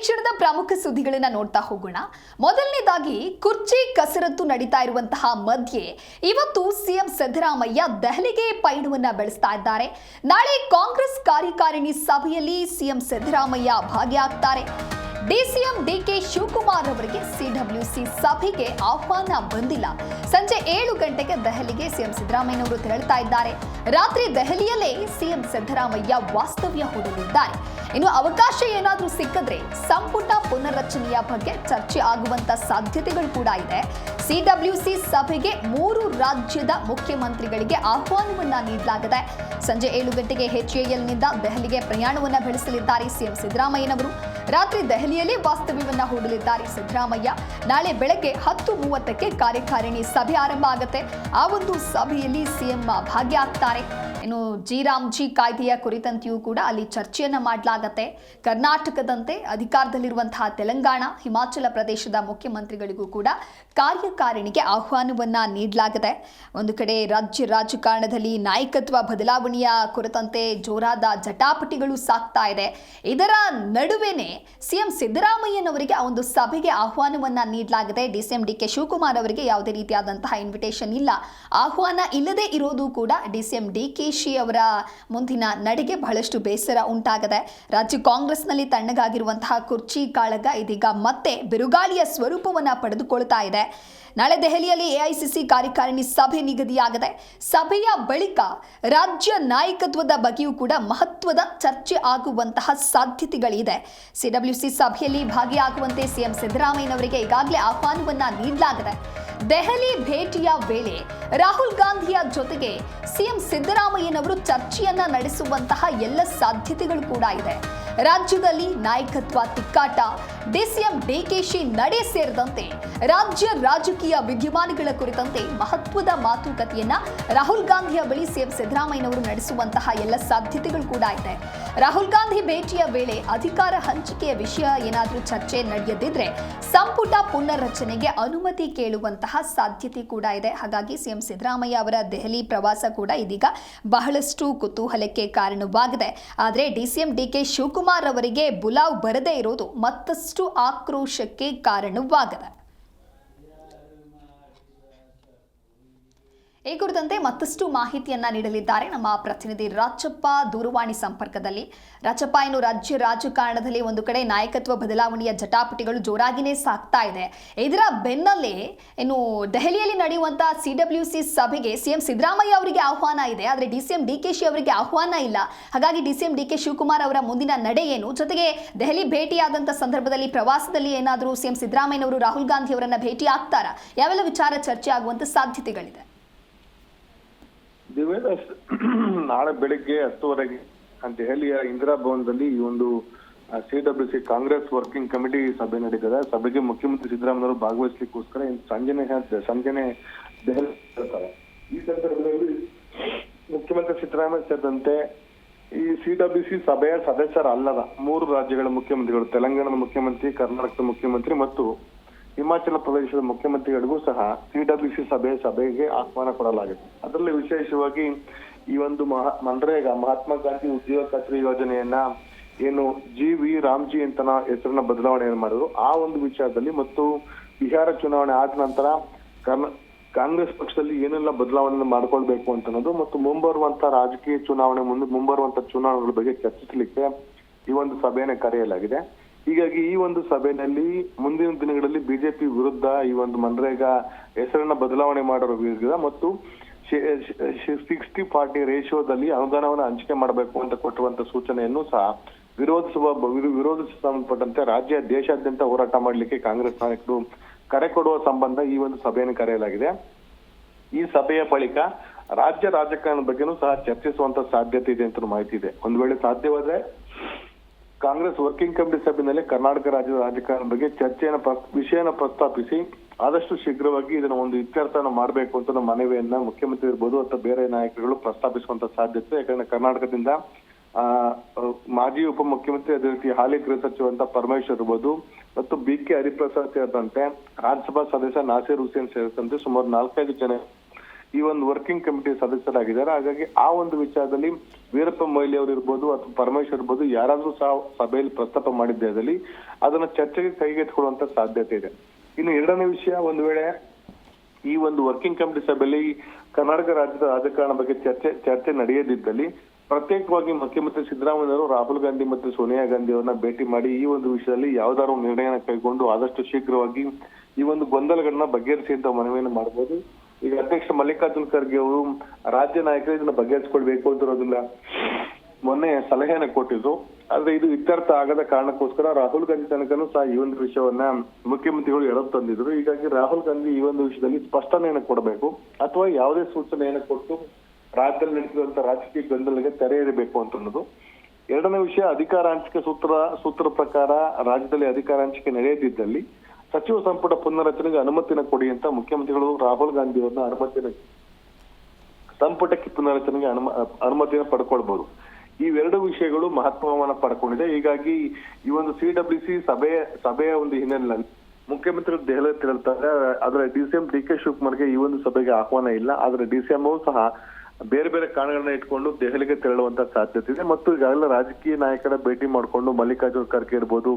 ಕ್ಷಣದ ಪ್ರಮುಖ ಸುದ್ದಿಗಳನ್ನ ನೋಡ್ತಾ ಹೋಗೋಣ. ಮೊದಲನೇದಾಗಿ ಕುರ್ಚಿ ಕಸರತ್ತು ನಡೀತಾ ಇರುವಂತಹ ಮಧ್ಯೆ ಇವತ್ತು ಸಿಎಂ ಸಿದ್ದರಾಮಯ್ಯ ದೆಹಲಿಗೆ ಪಯಣವನ್ನ ಬೆಳೆಸ್ತಾ ಇದ್ದಾರೆ. ನಾಳೆ ಕಾಂಗ್ರೆಸ್ ಕಾರ್ಯಕಾರಿಣಿ ಸಭೆಯಲ್ಲಿ ಸಿಎಂ ಸಿದ್ದರಾಮಯ್ಯ ಭಾಗಿಯಾಗ್ತಾರೆ. ಡಿಸಿಎಂ ಡಿಕೆ ಶಿವಕುಮಾರ್ ಅವರಿಗೆ ಸಿಡಬ್ಲ್ಯೂಸಿ ಸಭೆಗೆ ಆಹ್ವಾನ ಬಂದಿಲ್ಲ. ಸಂಜೆ 7 ಗಂಟೆಗೆ ದೆಹಲಿಗೆ ಸಿಎಂ ಸಿದ್ದರಾಮಯ್ಯನವರು ತೆರಳುತ್ತಾ ಇದ್ದಾರೆ. ರಾತ್ರಿ ದೆಹಲಿಯಲ್ಲೇ ಸಿಎಂ ಸಿದ್ದರಾಮಯ್ಯ ವಾಸ್ತವ್ಯ ಹೂಡಲಿದ್ದಾರೆ. ಇನ್ನು ಅವಕಾಶ ಏನಾದರೂ ಸಿಕ್ಕಿದ್ರೆ ಸಂಪುಟ ಪುನರ್ರಚನೆಯ ಬಗ್ಗೆ ಚರ್ಚೆ ಆಗುವಂತ ಸಾಧ್ಯತೆಗಳು ಕೂಡ ಇದೆ. ಸಿಡಬ್ಲ್ಯೂಸಿ ಸಭೆಗೆ 3 ರಾಜ್ಯದ ಮುಖ್ಯಮಂತ್ರಿಗಳಿಗೆ ಆಹ್ವಾನವನ್ನ ನೀಡಲಾಗಿದೆ. ಸಂಜೆ 7 ಗಂಟೆಗೆ HALನಿಂದ ದೆಹಲಿಗೆ ಪ್ರಯಾಣವನ್ನ ಬೆಳೆಸಲಿದ್ದಾರೆ ಸಿಎಂ ಸಿದ್ದರಾಮಯ್ಯನವರು. ರಾತ್ರಿ ದೆಹಲಿಯಲ್ಲಿ ವಾಸ್ತವ್ಯವನ್ನ ಹೂಡಲಿದ್ದಾರೆ ಸಿದ್ದರಾಮಯ್ಯ. ನಾಳೆ ಬೆಳಗ್ಗೆ 10:30ಕ್ಕೆ ಕಾರ್ಯಕಾರಿಣಿ ಸಭೆ ಆರಂಭ ಆಗುತ್ತೆ. ಆ ಒಂದು ಸಭೆಯಲ್ಲಿ ಸಿಎಂ ಭಾಗಿಯಾಗ್ತಾರೆ. ಇನ್ನು ಜಿ ಕಾಯ್ದೆಯ ಕುರಿತಂತೆಯೂ ಕೂಡ ಅಲ್ಲಿ ಚರ್ಚೆಯನ್ನ ಮಾಡಲಾಗತ್ತೆ. ಕರ್ನಾಟಕದಂತೆ ಅಧಿಕಾರದಲ್ಲಿರುವಂತಹ ತೆಲಂಗಾಣ, ಹಿಮಾಚಲ ಪ್ರದೇಶದ ಮುಖ್ಯಮಂತ್ರಿಗಳಿಗೂ ಕೂಡ ಕಾರ್ಯಕಾರಿಣಿಗೆ ಆಹ್ವಾನವನ್ನ ನೀಡಲಾಗಿದೆ. ಒಂದು ಕಡೆ ರಾಜ್ಯ ರಾಜಕಾರಣದಲ್ಲಿ ನಾಯಕತ್ವ ಬದಲಾವಣೆಯ ಕುರಿತಂತೆ ಜೋರಾದ ಜಟಾಪಟಿಗಳು ಸಾಗ್ತಾ ಇದೆ. ಇದರ ನಡುವೆನೆ ಸಿಎಂ ಸಿದ್ದರಾಮಯ್ಯನವರಿಗೆ ಆ ಒಂದು ಸಭೆಗೆ ಆಹ್ವಾನವನ್ನ ನೀಡಲಾಗಿದೆ. ಡಿಸಿಎಂ ಡಿಕೆ ಶಿವಕುಮಾರ್ ಅವರಿಗೆ ಯಾವುದೇ ರೀತಿಯಾದಂತಹ ಇನ್ವಿಟೇಷನ್ ಇಲ್ಲ. ಆಹ್ವಾನ ಇಲ್ಲದೆ ಇರೋದು ಕೂಡ ಡಿಸಿಎಂ ಡಿಕೆ ಅವರ ಮುಂದಿನ ನಡೆಗೆ ಬಹಳಷ್ಟು ಬೇಸರ ಉಂಟಾಗಿದೆ. ರಾಜ್ಯ ಕಾಂಗ್ರೆಸ್ನಲ್ಲಿ ತಣ್ಣಗಾಗಿರುವಂತಹ ಕುರ್ಚಿ ಕಾಳಗ ಇದೀಗ ಮತ್ತೆ ಬಿರುಗಾಳಿಯ ಸ್ವರೂಪವನ್ನ ಪಡೆದುಕೊಳ್ತಾ ಇದೆ. ನಾಳೆ ದೆಹಲಿಯಲ್ಲಿ ಎಐಸಿಸಿ ಕಾರ್ಯಕಾರಿಣಿ ಸಭೆ ನಿಗದಿಯಾಗಿದೆ. ಸಭೆಯ ಬಳಿಕ ರಾಜ್ಯ ನಾಯಕತ್ವದ ಬಗ್ಗೆಯೂ ಕೂಡ ಮಹತ್ವದ ಚರ್ಚೆ ಆಗುವಂತಹ ಸಾಧ್ಯತೆಗಳಿದೆ. ಸಿಡಬ್ಲ್ಯೂಸಿ ಸಭೆಯಲ್ಲಿ ಭಾಗಿಯಾಗುವಂತೆ ಸಿಎಂ ಸಿದ್ದರಾಮಯ್ಯನವರಿಗೆ ಈಗಾಗಲೇ ಆಹ್ವಾನವನ್ನ ನೀಡಲಾಗಿದೆ. ದೆಹಲಿ ಭೇಟಿಯ ವೇಳೆ ರಾಹುಲ್ ಗಾಂಧಿಯ ಜೊತೆಗೆ ಸಿಎಂ ಸಿದ್ದರಾಮಯ್ಯನವರು ಚರ್ಚೆಯನ್ನ ನಡೆಸುವಂತಹ ಎಲ್ಲ ಸಾಧ್ಯತೆಗಳು ಕೂಡ ಇದೆ. ರಾಜ್ಯದಲ್ಲಿ ನಾಯಕತ್ವ ತಿಕ್ಕಾಟ, ಡಿಸಿಎಂ ಡಿಕೆಶಿ ನಡೆ ಸೇರಿದಂತೆ ರಾಜ್ಯ ರಾಜಕೀಯ ವಿದ್ಯಮಾನಗಳ ಕುರಿತಂತೆ ಮಹತ್ವದ ಮಾತುಕತೆಯನ್ನ ರಾಹುಲ್ ಗಾಂಧಿಯ ಬಳಿ ಸಿಎಂ ಸಿದ್ದರಾಮಯ್ಯನವರು ನಡೆಸುವಂತಹ ಎಲ್ಲ ಸಾಧ್ಯತೆಗಳು ಕೂಡ ಇದೆ. ರಾಹುಲ್ ಗಾಂಧಿ ಭೇಟಿಯ ವೇಳೆ ಅಧಿಕಾರ ಹಂಚಿಕೆಯ ವಿಷಯ ಏನಾದರೂ ಚರ್ಚೆ ನಡೆಯದಿದ್ರೆ ಸಂಪುಟ ಪುನರ್ರಚನೆಗೆ ಅನುಮತಿ ಕೇಳುವಂತಹ ಸಾಧ್ಯತೆ ಕೂಡ ಇದೆ. ಹಾಗಾಗಿ ಸಿಎಂ ಸಿದ್ದರಾಮಯ್ಯ ಅವರ ದೆಹಲಿ ಪ್ರವಾಸ ಕೂಡ ಇದೀಗ ಬಹಳಷ್ಟು ಕುತೂಹಲಕ್ಕೆ ಕಾರಣವಾಗಿದೆ. ಆದರೆ ಡಿಸಿಎಂ ಡಿಕೆ ಶಿವಕುಮಾರ್ ಅವರಿಗೆ ಬುಲಾವ್ ಬರದೇ ಇರೋದು ಮತ್ತಷ್ಟು ಆಕ್ರೋಶಕ್ಕೆ ಕಾರಣವಾಗಿದೆ. ಈ ಕುರಿತಂತೆ ಮತ್ತಷ್ಟು ಮಾಹಿತಿಯನ್ನ ನೀಡಲಿದ್ದಾರೆ ನಮ್ಮ ಪ್ರತಿನಿಧಿ ರಾಜಪ್ಪ ದೂರವಾಣಿ ಸಂಪರ್ಕದಲ್ಲಿ. ರಾಜಪ್ಪ, ಇನ್ನು ರಾಜ್ಯ ರಾಜಕಾರಣದಲ್ಲಿ ಒಂದು ಕಡೆ ನಾಯಕತ್ವ ಬದಲಾವಣೆಯ ಜಟಾಪಟಿಗಳು ಜೋರಾಗಿನೇ ಸಾಗ್ತಾ ಇದೆ. ಇದರ ಬೆನ್ನಲ್ಲೇ ಇನ್ನು ದೆಹಲಿಯಲ್ಲಿ ನಡೆಯುವಂತಹ ಸಿಡಬ್ಲ್ಯೂಸಿ ಸಭೆಗೆ ಸಿಎಂ ಸಿದ್ದರಾಮಯ್ಯ ಅವರಿಗೆ ಆಹ್ವಾನ ಇದೆ. ಆದರೆ ಡಿಸಿಎಂ ಡಿಕೆಶಿ ಅವರಿಗೆ ಆಹ್ವಾನ ಇಲ್ಲ. ಹಾಗಾಗಿ ಡಿಸಿಎಂ ಡಿಕೆ ಶಿವಕುಮಾರ್ ಅವರ ಮುಂದಿನ ನಡೆ ಏನು? ಜೊತೆಗೆ ದೆಹಲಿ ಭೇಟಿಯಾದಂಥ ಸಂದರ್ಭದಲ್ಲಿ ಪ್ರವಾಸದಲ್ಲಿ ಏನಾದರೂ ಸಿಎಂ ಸಿದ್ದರಾಮಯ್ಯನವರು ರಾಹುಲ್ ಗಾಂಧಿ ಅವರನ್ನ ಭೇಟಿ ಆಗ್ತಾರಾ? ಯಾವೆಲ್ಲ ವಿಚಾರ ಚರ್ಚೆ ಆಗುವಂತ ಸಾಧ್ಯತೆಗಳಿದೆ? ನಾಳೆ ಬೆಳಿಗ್ಗೆ 10:30ಗೆ ದೆಹಲಿಯ ಇಂದಿರಾ ಭವನದಲ್ಲಿ ಈ ಒಂದು ಸಿಡಬ್ಲ್ಯೂಸಿ ಕಾಂಗ್ರೆಸ್ ವರ್ಕಿಂಗ್ ಕಮಿಟಿ ಸಭೆ ನಡೀತದೆ. ಸಭೆಗೆ ಮುಖ್ಯಮಂತ್ರಿ ಸಿದ್ದರಾಮಯ್ಯವರು ಭಾಗವಹಿಸಲಿಕ್ಕೋಸ್ಕರ ಸಂಜೆನೆ ದೆಹಲಿ ಬರ್ತಾರೆ. ಈ ಸಂದರ್ಭದಲ್ಲಿ ಮುಖ್ಯಮಂತ್ರಿ ಸಿದ್ದರಾಮಯ್ಯ ಸೇರಿದಂತೆ ಈ ಸಿಡಬ್ಲ್ಯೂಸಿ ಸಭೆಯ ಸದಸ್ಯರಲ್ಲದ 3 ರಾಜ್ಯಗಳ ಮುಖ್ಯಮಂತ್ರಿಗಳು, ತೆಲಂಗಾಣದ ಮುಖ್ಯಮಂತ್ರಿ, ಕರ್ನಾಟಕದ ಮುಖ್ಯಮಂತ್ರಿ ಮತ್ತು ಹಿಮಾಚಲ ಪ್ರದೇಶದ ಮುಖ್ಯಮಂತ್ರಿಗಳಿಗೂ ಸಹ ಸಿಡಬ್ಲ್ಯೂಸಿ ಸಭೆಗೆ ಆಹ್ವಾನ ಕೊಡಲಾಗಿದೆ. ಅದರಲ್ಲಿ ವಿಶೇಷವಾಗಿ ಈ ಒಂದು ಮನ್ರೇಗಾ ಮಹಾತ್ಮ ಗಾಂಧಿ ಉದ್ಯೋಗ ಖಾತ್ರಿ ಯೋಜನೆಯನ್ನ ಏನು GV ರಾಮ್ಜಿ ಅಂತ ಹೆಸರನ್ನ ಬದಲಾವಣೆಯನ್ನು ಮಾಡಿದ್ರು, ಆ ಒಂದು ವಿಚಾರದಲ್ಲಿ ಮತ್ತು ಬಿಹಾರ ಚುನಾವಣೆ ಆದ ನಂತರ ಕಾಂಗ್ರೆಸ್ ಪಕ್ಷದಲ್ಲಿ ಏನೆಲ್ಲ ಬದಲಾವಣೆ ಮಾಡ್ಕೊಳ್ಬೇಕು ಅಂತ ಅನ್ನೋದು ಮತ್ತು ಮುಂಬರುವಂತ ರಾಜಕೀಯ ಚುನಾವಣೆ ಮುಂಬರುವಂತ ಚುನಾವಣೆಗಳ ಬಗ್ಗೆ ಚರ್ಚಿಸಲಿಕ್ಕೆ ಈ ಒಂದು ಸಭೆಯನ್ನು ಕರೆಯಲಾಗಿದೆ. ಹೀಗಾಗಿ ಈ ಒಂದು ಸಭೆಯಲ್ಲಿ ಮುಂದಿನ ದಿನಗಳಲ್ಲಿ ಬಿಜೆಪಿ ವಿರುದ್ಧ ಈ ಒಂದು ಮನ್ರೇಗಾ ಹೆಸರನ್ನ ಬದಲಾವಣೆ ಮಾಡೋರ ವಿರುದ್ಧ ಮತ್ತು 60-40 ರೇಷಿಯೋದಲ್ಲಿ ಅನುದಾನವನ್ನು ಹಂಚಿಕೆ ಮಾಡಬೇಕು ಅಂತ ಕೊಟ್ಟಿರುವಂತ ಸೂಚನೆಯನ್ನು ಸಹ ವಿರೋಧಿಸ ಸಂಬಂಧಪಟ್ಟಂತೆ ದೇಶಾದ್ಯಂತ ಹೋರಾಟ ಮಾಡಲಿಕ್ಕೆ ಕಾಂಗ್ರೆಸ್ ನಾಯಕರು ಕರೆ ಕೊಡುವ ಸಂಬಂಧ ಈ ಒಂದು ಸಭೆಯನ್ನು ಕರೆಯಲಾಗಿದೆ. ಈ ಸಭೆಯ ಬಳಿಕ ರಾಜ್ಯ ರಾಜಕಾರಣದ ಬಗ್ಗೆನೂ ಸಹ ಚರ್ಚಿಸುವಂತ ಸಾಧ್ಯತೆ ಇದೆ ಅಂತ ಮಾಹಿತಿ ಇದೆ. ಒಂದು ವೇಳೆ ಸಾಧ್ಯವಾದ್ರೆ ಕಾಂಗ್ರೆಸ್ ವರ್ಕಿಂಗ್ ಕಮಿಟಿ ಸಭೆಯಲ್ಲಿ ಕರ್ನಾಟಕ ರಾಜ್ಯದ ರಾಜಕಾರಣದ ಬಗ್ಗೆ ವಿಷಯನ ಪ್ರಸ್ತಾಪಿಸಿ ಆದಷ್ಟು ಶೀಘ್ರವಾಗಿ ಇದನ್ನ ಒಂದು ಇತ್ಯರ್ಥನ ಮಾಡಬೇಕು ಅಂತ ಮನವಿಯನ್ನ ಮುಖ್ಯಮಂತ್ರಿ ಇರ್ಬೋದು ಅಥವಾ ಬೇರೆ ನಾಯಕರುಗಳು ಪ್ರಸ್ತಾಪಿಸುವಂತ ಸಾಧ್ಯತೆ. ಯಾಕಂದ್ರೆ ಕರ್ನಾಟಕದಿಂದ ಮಾಜಿ ಉಪಮುಖ್ಯಮಂತ್ರಿ, ಅದೇ ರೀತಿ ಹಾಲಿ ಗೃಹ ಸಚಿವ ಪರಮೇಶ್ವರ್ ಇರ್ಬೋದು ಮತ್ತು BK ಹರಿಪ್ರಸಾದ್ ಸೇರಿದಂತೆ ರಾಜ್ಯಸಭಾ ಸದಸ್ಯ ನಾಸೀರ್ ಹುಸೇನ್ ಸೇರಿದಂತೆ ಸುಮಾರು 4-5 ಜನ ಈ ಒಂದು ವರ್ಕಿಂಗ್ ಕಮಿಟಿ ಸದಸ್ಯರಾಗಿದ್ದಾರೆ. ಹಾಗಾಗಿ ಆ ಒಂದು ವಿಚಾರದಲ್ಲಿ ವೀರಪ್ಪ ಮೊಯ್ಲಿ ಅವರು ಇರ್ಬೋದು ಅಥವಾ ಪರಮೇಶ್ವರ್ ಇರ್ಬೋದು ಯಾರಾದ್ರೂ ಸಹ ಸಭೆಯಲ್ಲಿ ಪ್ರಸ್ತಾಪ ಮಾಡಿದ್ದಲ್ಲಿ ಅದನ್ನ ಚರ್ಚೆಗೆ ಕೈಗೆತ್ತಿಕೊಳ್ಳುವಂತ ಸಾಧ್ಯತೆ ಇದೆ. ಇನ್ನು ಎರಡನೇ ವಿಷಯ, ಒಂದು ವೇಳೆ ಈ ಒಂದು ವರ್ಕಿಂಗ್ ಕಮಿಟಿ ಸಭೆಯಲ್ಲಿ ಕರ್ನಾಟಕ ರಾಜ್ಯದ ರಾಜಕಾರಣ ಬಗ್ಗೆ ಚರ್ಚೆ ನಡೆಯದಿದ್ದಲ್ಲಿ ಪ್ರತ್ಯೇಕವಾಗಿ ಮುಖ್ಯಮಂತ್ರಿ ಸಿದ್ದರಾಮಯ್ಯವರು ರಾಹುಲ್ ಗಾಂಧಿ ಮತ್ತು ಸೋನಿಯಾ ಗಾಂಧಿ ಅವರನ್ನ ಭೇಟಿ ಮಾಡಿ ಈ ಒಂದು ವಿಷಯದಲ್ಲಿ ಯಾವ್ದಾದ್ರು ನಿರ್ಣಯನ ಕೈಗೊಂಡು ಆದಷ್ಟು ಶೀಘ್ರವಾಗಿ ಈ ಒಂದು ಗೊಂದಲಗಳನ್ನ ಬಗೆಹರಿಸಿ ಅಂತ ಮನವಿಯನ್ನು ಮಾಡಬಹುದು. ಈಗ ಅಧ್ಯಕ್ಷ ಮಲ್ಲಿಕಾರ್ಜುನ್ ಖರ್ಗೆ ಅವರು ರಾಜ್ಯ ನಾಯಕರು ಇದನ್ನ ಬಗೆಹರಿಸಿಕೊಳ್ಬೇಕು ಅಂತಿರೋದಿಲ್ಲ ಮೊನ್ನೆ ಸಲಹೆಯನ್ನ ಕೊಟ್ಟಿದ್ರು. ಆದ್ರೆ ಇದು ಇತ್ಯರ್ಥ ಆಗದ ಕಾರಣಕ್ಕೋಸ್ಕರ ರಾಹುಲ್ ಗಾಂಧಿ ತನಕನೂ ಸಹ ಈ ಒಂದು ವಿಷಯವನ್ನ ಮುಖ್ಯಮಂತ್ರಿಗಳು ಎಳೆದು ತಂದಿದ್ರು. ಹೀಗಾಗಿ ರಾಹುಲ್ ಗಾಂಧಿ ಈ ಒಂದು ವಿಷಯದಲ್ಲಿ ಸ್ಪಷ್ಟನೆಯನ್ನು ಕೊಡಬೇಕು ಅಥವಾ ಯಾವುದೇ ಸೂಚನೆಯನ್ನು ಕೊಟ್ಟು ರಾಜ್ಯದಲ್ಲಿ ನಡೆಸಿರುವಂತ ರಾಜಕೀಯ ಗೊಂದಲಕ್ಕೆ ತೆರೆ ಎಳೆಯಬೇಕು ಅಂತ ಅನ್ನೋದು. ಎರಡನೇ ವಿಷಯ, ಅಧಿಕಾರ ಹಂಚಿಕೆ ಸೂತ್ರ ಪ್ರಕಾರ ರಾಜ್ಯದಲ್ಲಿ ಅಧಿಕಾರ ಹಂಚಿಕೆ ನಡೆಯದಿದ್ದಲ್ಲಿ ಸಚಿವ ಸಂಪುಟ ಪುನರ್ರಚನೆಗೆ ಅನುಮತಿನ ಕೊಡಿ ಅಂತ ಮುಖ್ಯಮಂತ್ರಿಗಳು ರಾಹುಲ್ ಗಾಂಧಿ ಅವರನ್ನ ಸಂಪುಟಕ್ಕೆ ಪುನರ್ರಚನೆಗೆ ಅನುಮತಿಯನ್ನು ಪಡ್ಕೊಳ್ಬಹುದು. ಇವೆರಡು ವಿಷಯಗಳು ಮಹತ್ವವನ್ನು ಪಡ್ಕೊಂಡಿದೆ. ಹೀಗಾಗಿ ಈ ಒಂದು CWC ಸಭೆಯ ಒಂದು ಹಿನ್ನೆಲೆಯಲ್ಲಿ ಮುಖ್ಯಮಂತ್ರಿಗಳು ದೆಹಲಿ ತೆರಳುತ್ತಾರೆ. ಆದ್ರೆ DCM DK ಶಿವಕುಮಾರ್ಗೆ ಈ ಒಂದು ಸಭೆಗೆ ಆಹ್ವಾನ ಇಲ್ಲ. ಆದ್ರೆ DCM ಸಹ ಬೇರೆ ಬೇರೆ ಕಾರಣಗಳನ್ನ ಇಟ್ಕೊಂಡು ದೆಹಲಿಗೆ ತೆರಳುವಂತ ಸಾಧ್ಯತೆ ಇದೆ. ಮತ್ತು ಈಗಾಗಲೇ ರಾಜಕೀಯ ನಾಯಕರ ಭೇಟಿ ಮಾಡಿಕೊಂಡು ಮಲ್ಲಿಕಾರ್ಜುನ್ ಖರ್ಗೆ ಇರ್ಬೋದು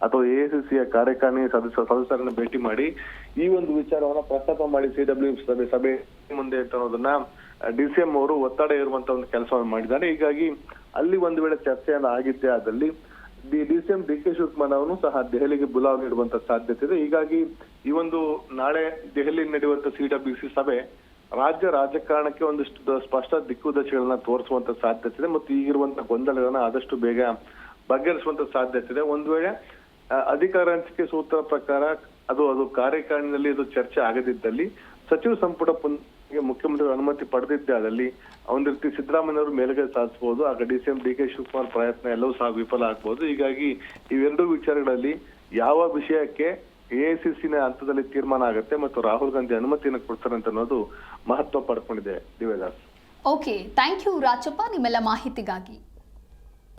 ಅಥವಾ AICCಯ ಕಾರ್ಯಕಾರಿಣಿ ಸದಸ್ಯರನ್ನ ಭೇಟಿ ಮಾಡಿ ಈ ಒಂದು ವಿಚಾರವನ್ನ ಪ್ರಸ್ತಾಪ ಮಾಡಿ CWC ಸಭೆ ಮುಂದೆ ಅಂತ ಅನ್ನೋದನ್ನ DCM ಅವರು ಒತ್ತಡ ಇರುವಂತ ಒಂದು ಕೆಲಸವನ್ನು ಮಾಡಿದ್ದಾರೆ. ಹೀಗಾಗಿ ಅಲ್ಲಿ ಒಂದು ವೇಳೆ ಚರ್ಚೆಯನ್ನು ಆಗಿದ್ದೇ ಆದಲ್ಲಿ DCM DK ಶಿವಕುಮಾರ್ ಅವರು ಸಹ ದೆಹಲಿಗೆ ಬುಲಾವ್ ನೀಡುವಂತ ಸಾಧ್ಯತೆ ಇದೆ. ಹೀಗಾಗಿ ಈ ಒಂದು ನಾಳೆ ದೆಹಲಿ ನಡೆಯುವಂತ CWC ಸಭೆ ರಾಜ್ಯ ರಾಜಕಾರಣಕ್ಕೆ ಒಂದಿಷ್ಟು ಸ್ಪಷ್ಟ ದಿಕ್ಕುದಶೆಗಳನ್ನ ತೋರಿಸುವಂತ ಸಾಧ್ಯತೆ ಇದೆ ಮತ್ತು ಈಗಿರುವಂತ ಗೊಂದಲಗಳನ್ನ ಆದಷ್ಟು ಬೇಗ ಬಗೆಹರಿಸುವಂತ ಸಾಧ್ಯತೆ ಇದೆ. ಒಂದು ವೇಳೆ ಅಧಿಕಾರ ಹಂಚಿಕೆ ಸೂತ್ರ ಪ್ರಕಾರ ಅದು ಕಾರ್ಯಕಾರಿಣಿಯಲ್ಲಿ ಇದು ಚರ್ಚೆ ಆಗದಿದ್ದಲ್ಲಿ ಸಚಿವ ಸಂಪುಟ ಮುಖ್ಯಮಂತ್ರಿಗಳು ಅನುಮತಿ ಪಡೆದಿದ್ದೇ ಆದಲ್ಲಿ ಒಂದ್ ರೀತಿ ಸಿದ್ದರಾಮಯ್ಯವರು ಮೇಲುಗೈ ಸಾಧಿಸಬಹುದು. ಆಗ DCM DK ಶಿವಕುಮಾರ್ ಪ್ರಯತ್ನ ಎಲ್ಲವೂ ಸಹ ವಿಫಲ ಆಗ್ಬಹುದು. ಹೀಗಾಗಿ ಇವೆರಡೂ ವಿಚಾರಗಳಲ್ಲಿ ಯಾವ ವಿಷಯಕ್ಕೆ AICCನ ಹಂತದಲ್ಲಿ ತೀರ್ಮಾನ ಆಗುತ್ತೆ ಮತ್ತು ರಾಹುಲ್ ಗಾಂಧಿ ಅನುಮತಿಯನ್ನು ಕೊಡ್ತಾರೆ ಅಂತ ಅನ್ನೋದು ಮಹತ್ವ ಪಡ್ಕೊಂಡಿದೆ. ದಿವ್ಯದಾಸ್. ಓಕೆ, ಥ್ಯಾಂಕ್ ಯು ರಾಜಪ್ಪ ನಿಮ್ಮೆಲ್ಲ ಮಾಹಿತಿಗಾಗಿ.